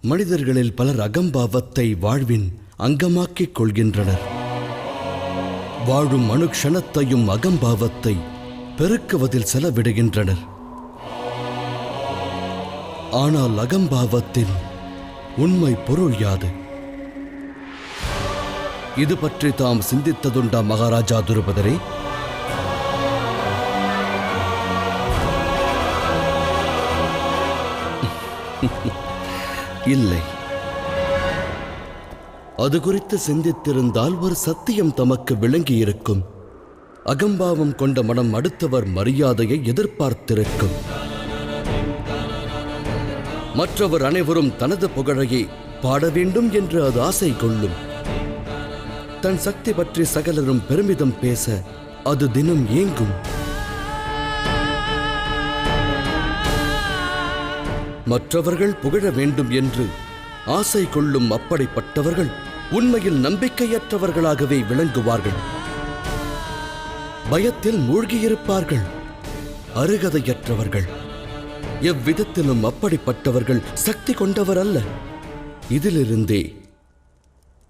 மனிதர்களில் பலர் அகம்பாவத்தை வாழ்வின் அங்கமாக்கிக் கொள்கின்றனர். வாழும் அணுக்ஷணத்தையும் அகம்பாவத்தை பெருக்குவதில் செலவிடுகின்றனர். ஆனால் அகம்பாவத்தின் உண்மை பொருள் யாது? இது பற்றி தாம் சிந்தித்ததுண்டா மகாராஜா துருபதரே? இல்லை. அது குறித்து சிந்தித்திருந்தால் ஒரு சத்தியம் தமக்கு விளங்கியிருக்கும். அகம்பாவம் கொண்ட மனம் அடுத்தவர் மரியாதையை எதிர்பார்த்திருக்கும். மற்றவர் அனைவரும் தனது புகழையை பாட வேண்டும் என்று அது ஆசை கொள்ளும். தன் சக்தி பற்றி சகலரும் பெருமிதம் பேச அது தினம் ஏங்கும். மற்றவர்கள் புகழ வேண்டும் என்று ஆசை கொள்ளும் அப்படிப்பட்டவர்கள் உண்மையில் நம்பிக்கையற்றவர்களாகவே விளங்குவார்கள். பயத்தில் மூழ்கியிருப்பார்கள். அருகதையற்றவர்கள். எவ்விதத்திலும் அப்படிப்பட்டவர்கள் சக்தி கொண்டவர் அல்ல. இதிலிருந்தே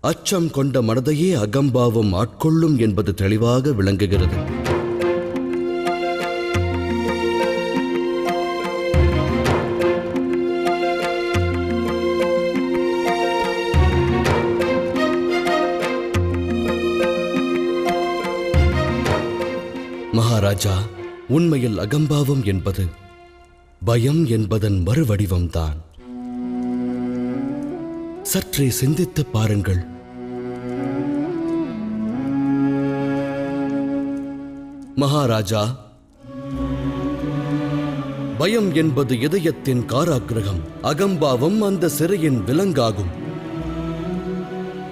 அச்சம் கொண்ட மனதையே அகம்பாவம் ஆட்கொள்ளும் என்பது தெளிவாக விளங்குகிறது. மகாராஜா, உண்மையில் அகம்பாவம் என்பது பயம் என்பதன் மறுவடிவம்தான். சற்றே சிந்தித்து பாருங்கள். மகாராஜா, பயம் என்பது இதயத்தின் காராகிரகம். அகம்பாவம் அந்த சிறையின் விலங்காகும்.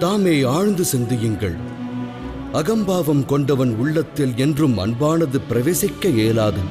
தாமே ஆழ்ந்து சிந்தியுங்கள். அகம்பாவம் கொண்டவன் உள்ளத்தில் என்றும் அன்பானது பிரவேசிக்க இயலாது.